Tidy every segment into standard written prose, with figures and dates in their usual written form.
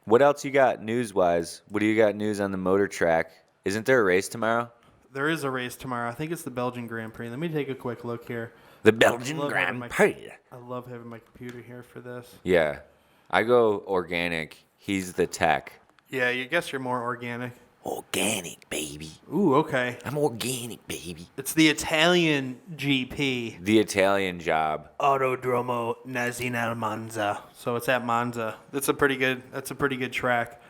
What else you got news-wise? What do you got news on the motor track? Isn't there a race tomorrow? There is a race tomorrow. I think it's the Belgian Grand Prix. Let me take a quick look here. The Belgian Grand Prix. I love having my computer here for this. Yeah. I go organic. He's the tech. Yeah, you guess you're more organic. Organic, baby. Ooh, okay. I'm organic, baby. It's the Italian GP. The Italian job. Autodromo Nazina Monza. So it's at Monza. That's a pretty good track.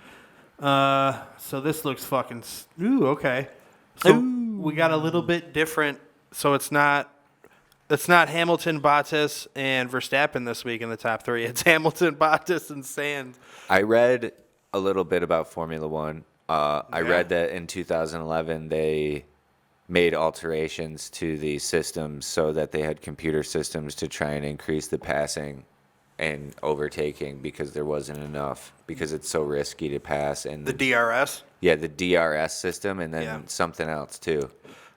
So this looks fucking. Ooh, okay. So we got a little bit different. So it's not Hamilton, Bottas, and Verstappen this week in the top three. It's Hamilton, Bottas, and Sands. I read a little bit about Formula One. I read that in 2011 they made alterations to the systems so that they had computer systems to try and increase the passing and overtaking because there wasn't enough because it's so risky to pass. And The DRS? Yeah, the DRS system and then something else too.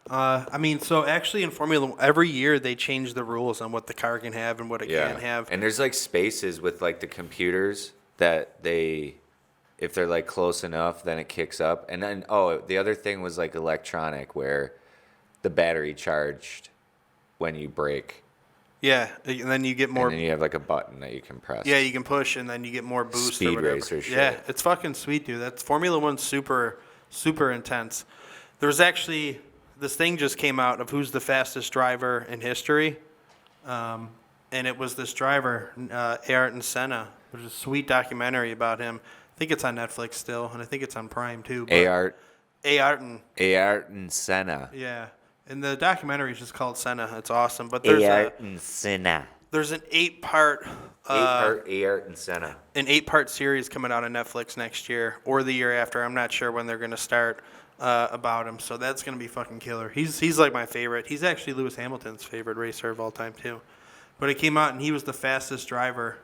So actually in Formula One, every year they change the rules on what the car can have and what it can't have. And there's like spaces with like the computers that if they're like close enough, then it kicks up. And then, the other thing was like electronic where the battery charged when you brake. Yeah, and then you get more. And then you have like a button that you can press. Yeah, you can push and then you get more boost. Speed or whatever. racer shit. Yeah, it's fucking sweet, dude. That's Formula One's super, super intense. There's actually, this thing just came out of who's the fastest driver in history. And it was this driver, Ayrton Senna. There's a sweet documentary about him. I think it's on Netflix still, and I think it's on Prime too. Ayrton Senna. Yeah, and the documentary is just called Senna. It's awesome. But Ayrton Senna. There's an 8-part Ayrton Senna. An 8-part series coming out on Netflix next year or the year after. I'm not sure when they're going to start about him. So that's going to be fucking killer. He's like my favorite. He's actually Lewis Hamilton's favorite racer of all time too. But it came out and he was the fastest driver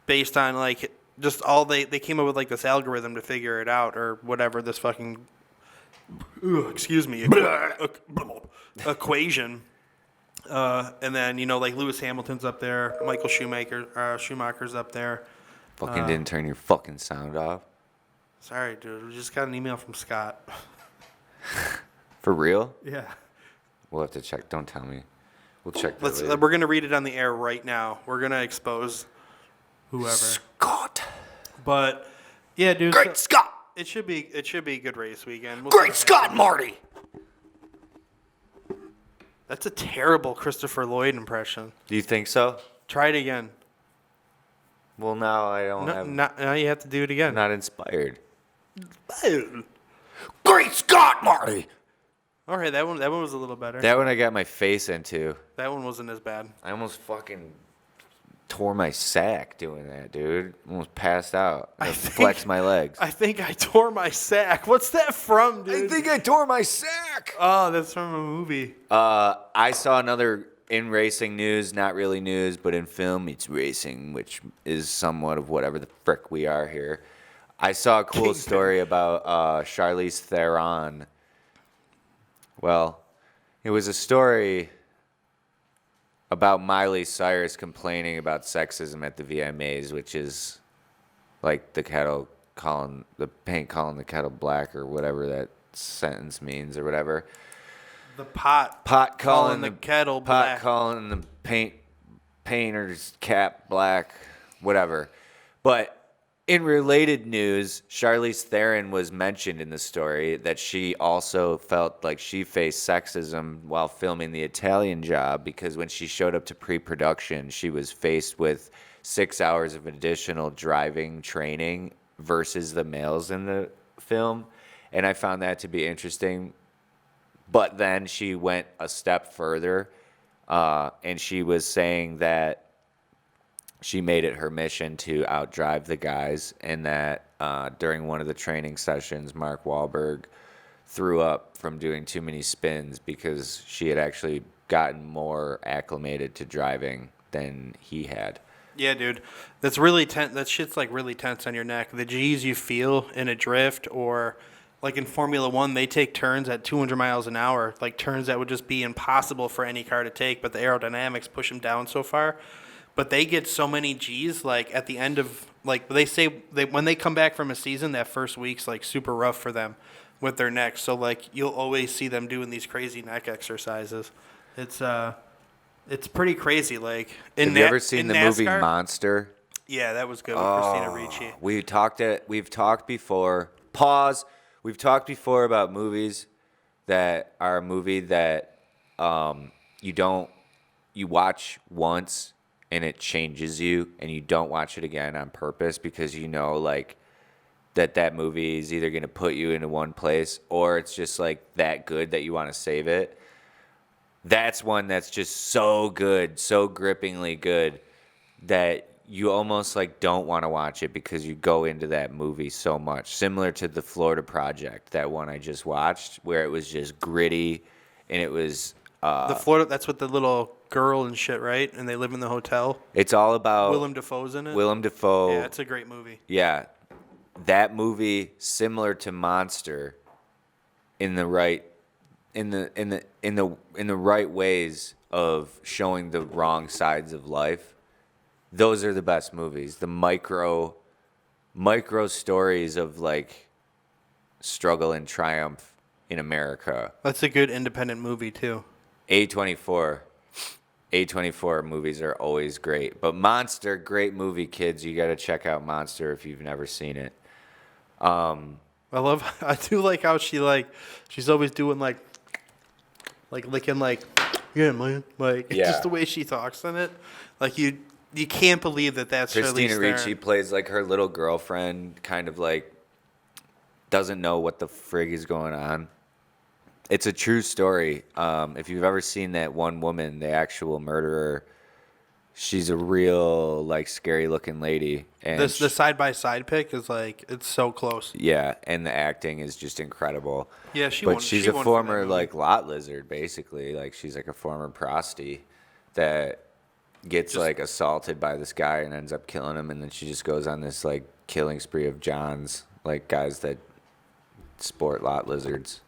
based on like just all they came up with like this algorithm to figure it out or whatever this fucking equation. And then, like Lewis Hamilton's up there, Michael Schumacher's up there. Fucking didn't turn your fucking sound off. Sorry, dude. We just got an email from Scott. For real? Yeah. We'll have to check. Don't tell me. We'll check that We're going to read it on the air right now. We're going to expose whoever. Scott. But, yeah, dude. Great Scott. It should be a good race weekend. Great Scott, Marty. That's a terrible Christopher Lloyd impression. Do you think so? Try it again. Well, now I don't Now you have to do it again. I'm not inspired. Great Scott, Marty. All right, that one was a little better. That one I got my face into. That one wasn't as bad. I almost fucking tore my sack doing that, dude. Almost passed out. I flexed my legs. I think I tore my sack. What's that from, dude? I think I tore my sack. Oh, that's from a movie. I saw another in racing news, not really news, but in film, it's racing, which is somewhat of whatever the frick we are here. I saw a cool story about Charlize Theron. Well, it was a story about Miley Cyrus complaining about sexism at the VMAs, which is like the paint calling the kettle black or whatever that sentence means or whatever. The pot calling the kettle black. Pot calling the painter's cap black, whatever. But in related news, Charlize Theron was mentioned in the story that she also felt like she faced sexism while filming The Italian Job because when she showed up to pre-production, she was faced with 6 hours of additional driving training versus the males in the film. And I found that to be interesting. But then she went a step further, and she was saying that she made it her mission to outdrive the guys, and that during one of the training sessions, Mark Wahlberg threw up from doing too many spins because she had actually gotten more acclimated to driving than he had. Yeah, dude. That's really tense. That shit's like really tense on your neck. The G's you feel in a drift or like in Formula One, they take turns at 200 miles an hour, like turns that would just be impossible for any car to take, but the aerodynamics push them down so far. But they get so many G's, like at the end of like they say when they come back from a season, that first week's like super rough for them with their necks. So like you'll always see them doing these crazy neck exercises. It's pretty crazy. Like Have you ever seen the movie NASCAR? Monster? Yeah, that was good with Christina Ricci. We've talked before. Pause. We've talked before about movies that are a movie that you watch once and it changes you, and you don't watch it again on purpose because you know like that movie is either going to put you into one place or it's just like that good that you want to save it. That's one that's just so good, so grippingly good that you almost like don't want to watch it because you go into that movie so much. Similar to the Florida Project, that one I just watched, where it was just gritty and it was The Florida, that's with the little girl and shit, right? And they live in the hotel. it's all about Willem Dafoe's in it. Willem Dafoe. Yeah, it's a great movie. Yeah. That movie, similar to Monster, in the right ways of showing the wrong sides of life. Those are the best movies. The micro stories of like struggle and triumph in America. That's a good independent movie too. A24 movies are always great. But Monster, great movie, kids. You got to check out Monster if you've never seen it. I do like how she's always doing like licking like, yeah, man, like Yeah. just the way she talks in it. Like you can't believe that's Christina Charlize Ricci Theron. plays like her little girlfriend, kind of like doesn't know what the frig is going on. It's a true story. If you've ever seen that one woman, the actual murderer, she's a real like scary looking lady. And The side by side pick is like it's so close. yeah, and the acting is just incredible. Yeah, she But won. she's she a won for that former movie. like lot lizard, basically. Like she's like a former prosty that gets like assaulted by this guy and ends up killing him, and then she just goes on this like killing spree of Johns, like guys that sport lot lizards.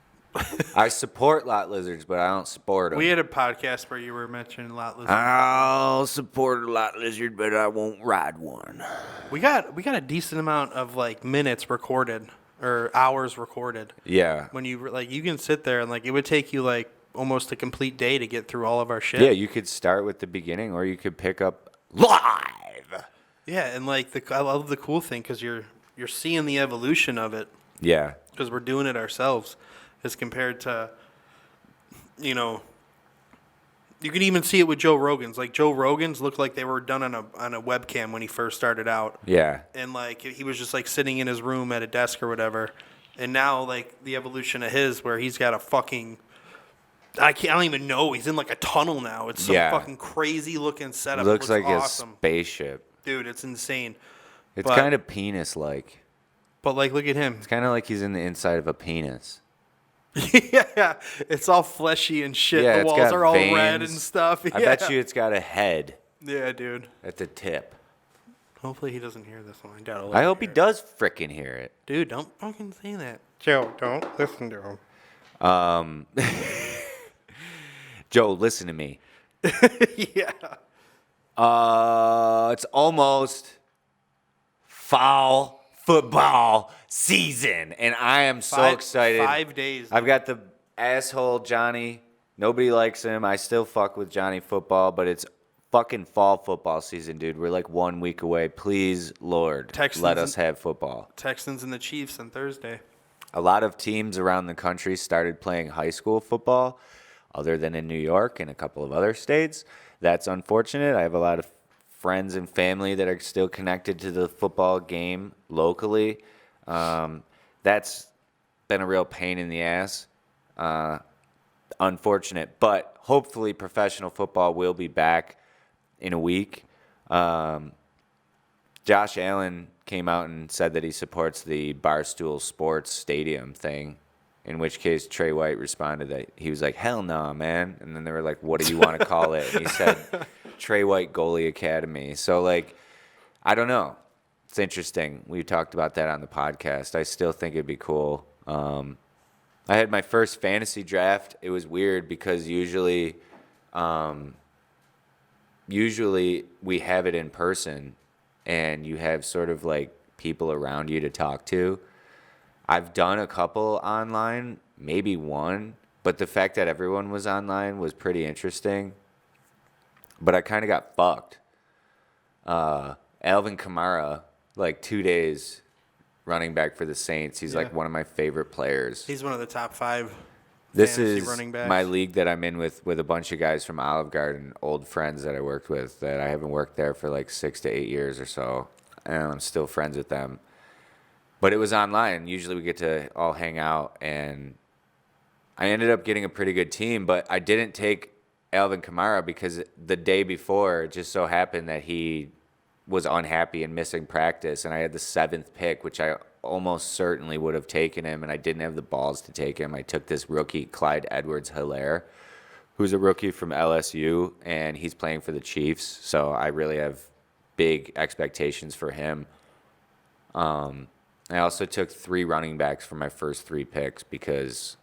I support lot lizards, but I don't sport them. We had a podcast where you were mentioning lot lizard. I'll support a lot lizard, but I won't ride one. We got a decent amount of like minutes recorded or hours recorded. Yeah. When you like you can sit there and like it would take you like almost a complete day to get through all of our shit. Yeah, you could start with the beginning, or you could pick up live. Yeah, and like I love the cool thing because you're seeing the evolution of it Yeah. because we're doing it ourselves, as compared to, you know, you can even see it with Joe Rogan's. Like Joe Rogan's looked like they were done on a webcam when he first started out, Yeah. and like he was just like sitting in his room at a desk or whatever. And now like the evolution of his, where he's got a fucking I don't even know. He's in like a tunnel now. It's some Yeah. fucking crazy looking setup. Looks it looks like awesome. a spaceship. Dude, it's insane. It's But- kind of penis-like. But like, look at him. It's kind of like he's in the inside of a penis. Yeah, it's all fleshy and shit. Yeah, the it's walls got are all red veins. and stuff. I bet you it's got a head Yeah, dude. at the tip. Hopefully he doesn't hear this one. I doubt. I hope he does frickin' hear it. Dude, don't fucking say that. Joe, don't listen to him. Joe, listen to me. Yeah. It's almost fall football season, and I am so excited. 5 days. I've got the asshole Johnny. Nobody likes him. I still fuck with Johnny football, but it's fucking fall football season, dude. We're like 1 week away. Please, Lord, Texans let us have football. Texans and the Chiefs on Thursday. A lot of teams around the country started playing high school football, other than in New York and a couple of other states. That's unfortunate. I have a lot of friends and family that are still connected to the football game locally. That's been a real pain in the ass. Unfortunate, but hopefully professional football will be back in a week. Josh Allen came out and said that he supports the Barstool Sports Stadium thing, in which case Trey White responded that he was like, hell no, man. And then they were like, what do you want to call it? And he said, Trey White Goalie Academy. So, like, I don't know. It's interesting. We talked about that on the podcast. I still think it'd be cool. I had my first fantasy draft. It was weird because usually we have it in person, and you have sort of like people around you to talk to. I've done a couple online, maybe one, but the fact that everyone was online was pretty interesting. But I kind of got fucked. Alvin Kamara, like 2 days running back for the Saints. He's like Yeah. one of my favorite players. He's one of the top 5 This fantasy is running backs. my league that I'm in with a bunch of guys from Olive Garden, old friends that I worked with that I haven't worked there for like 6 to 8 years or so, and I'm still friends with them. But it was online. Usually we get to all hang out, and I ended up getting a pretty good team, but I didn't take Alvin Kamara because the day before it just so happened that he was unhappy and missing practice, and I had the 7th pick, which I almost certainly would have taken him, and I didn't have the balls to take him. I took this rookie, Clyde Edwards-Helaire, who's a rookie from LSU, and he's playing for the Chiefs, so I really have big expectations for him. I also took 3 running backs for my first 3 picks because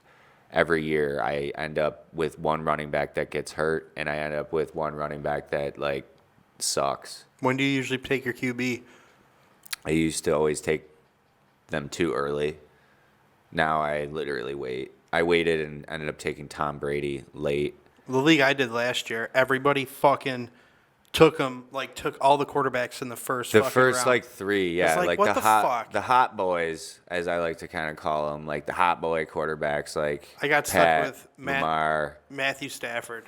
every year I end up with one running back that gets hurt, and I end up with one running back that, like, sucks. When do you usually take your QB? I used to always take them too early. Now I literally wait. I waited and ended up taking Tom Brady late. The league I did last year, everybody fucking took all the quarterbacks in the first The fucking first round. like 3, yeah, like, like what the the hot fuck? the hot boys, as I like to kind of call them, like the hot boy quarterbacks, like I got Pat, stuck with Lamar. Matthew Stafford.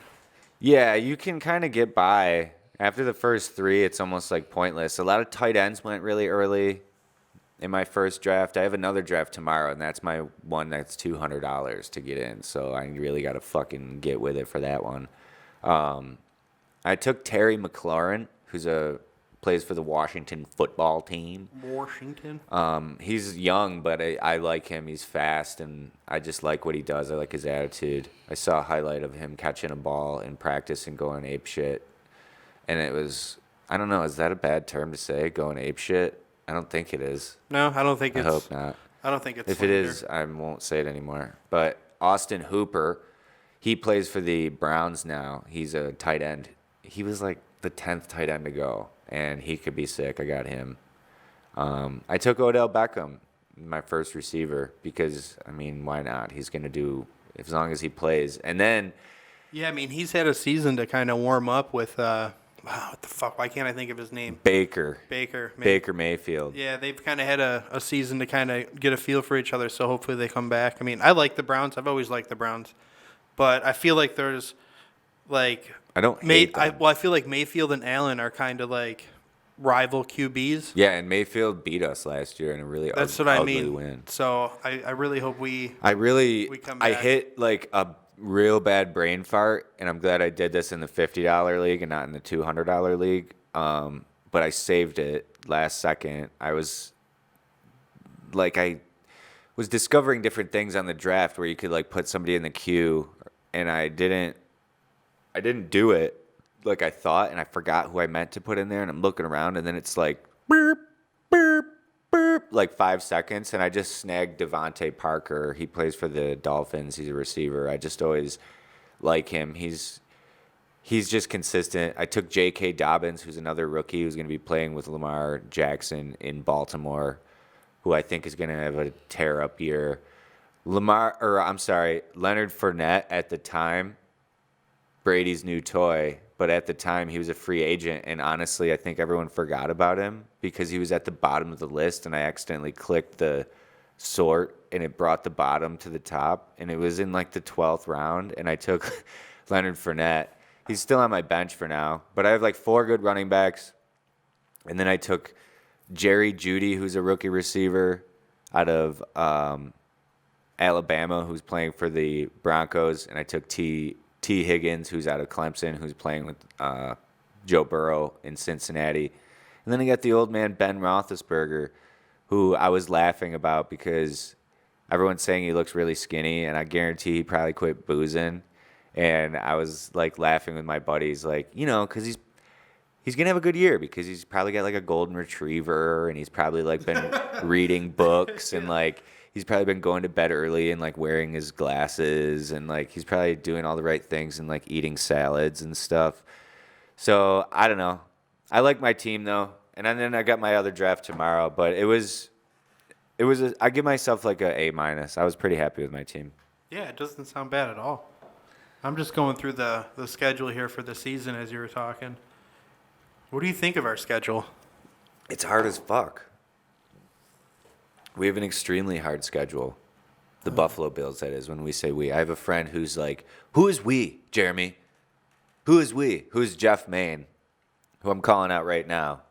Yeah, you can kind of get by. After the first 3, it's almost like pointless. A lot of tight ends went really early in my first draft. I have another draft tomorrow, and that's my one that's $200 to get in. So I really got to fucking get with it for that one. I took Terry McLaurin, who's plays for the Washington football team. Washington. He's young, but I like him. He's fast, and I just like what he does. I like his attitude. I saw a highlight of him catching a ball in practice and going ape shit. And it was, I don't know, is that a bad term to say, going ape shit? I don't think it is. No, I don't think I it's. hope not. I don't think it's. If it slander. is, I won't say it anymore. But Austin Hooper, he plays for the Browns now. He's a tight end. He was like the 10th tight end to go, and he could be sick. I got him. I took Odell Beckham, my first receiver, because, I mean, why not? He's going to do, as long as he plays. And then, Yeah, I mean, he's had a season to kind of warm up with. What the fuck? Why can't I think of his name? Baker Baker. Mayfield. Yeah, they've kind of had a season to kind of get a feel for each other, so hopefully they come back. I mean, I like the Browns. I've always liked the Browns. But I feel like there's, like... I don't hate them. I feel like Mayfield and Allen are kind of like rival QBs. Yeah, and Mayfield beat us last year in a really That's what I ugly mean. win. So I really hope we come I back. hit like a real bad brain fart, and I'm glad I did this in the $50 league and not in the $200 league. But I saved it last second. I was discovering different things on the draft where you could like put somebody in the queue, and I didn't do it like I thought, and I forgot who I meant to put in there, and I'm looking around, and then it's like burp, burp, burp, like 5 seconds, and I just snagged Devontae Parker. He plays for the Dolphins. He's a receiver. I just always like him. He's just consistent. I took J.K. Dobbins, who's another rookie who's going to be playing with Lamar Jackson in Baltimore, who I think is going to have a tear-up year. Leonard Fournette at the time, Brady's new toy, but at the time he was a free agent, and honestly I think everyone forgot about him because he was at the bottom of the list, and I accidentally clicked the sort and it brought the bottom to the top, and it was in like the 12th round, and I took Leonard Fournette. He's still on my bench for now, but I have like 4 good running backs, and then I took Jerry Jeudy, who's a rookie receiver out of Alabama, who's playing for the Broncos, and I took T. Higgins, who's out of Clemson, who's playing with Joe Burrow in Cincinnati. And then I got the old man Ben Roethlisberger, who I was laughing about because everyone's saying he looks really skinny, and I guarantee he probably quit boozing. And I was like laughing with my buddies, like, because he's gonna have a good year because he's probably got like a golden retriever, and he's probably like been reading books, and like he's probably been going to bed early and like wearing his glasses, and like he's probably doing all the right things and like eating salads and stuff. So I don't know. I like my team though, And then I got my other draft tomorrow, but I give myself like a A-. I was pretty happy with my team. Yeah, it doesn't sound bad at all. I'm just going through the schedule here for the season as you were talking. What do you think of our schedule? It's hard as fuck. We have an extremely hard schedule. The Buffalo Bills, that is, when we say we. I have a friend who's like, who is we, Jeremy? Who is we? Who's Jeff Maine, who I'm calling out right now?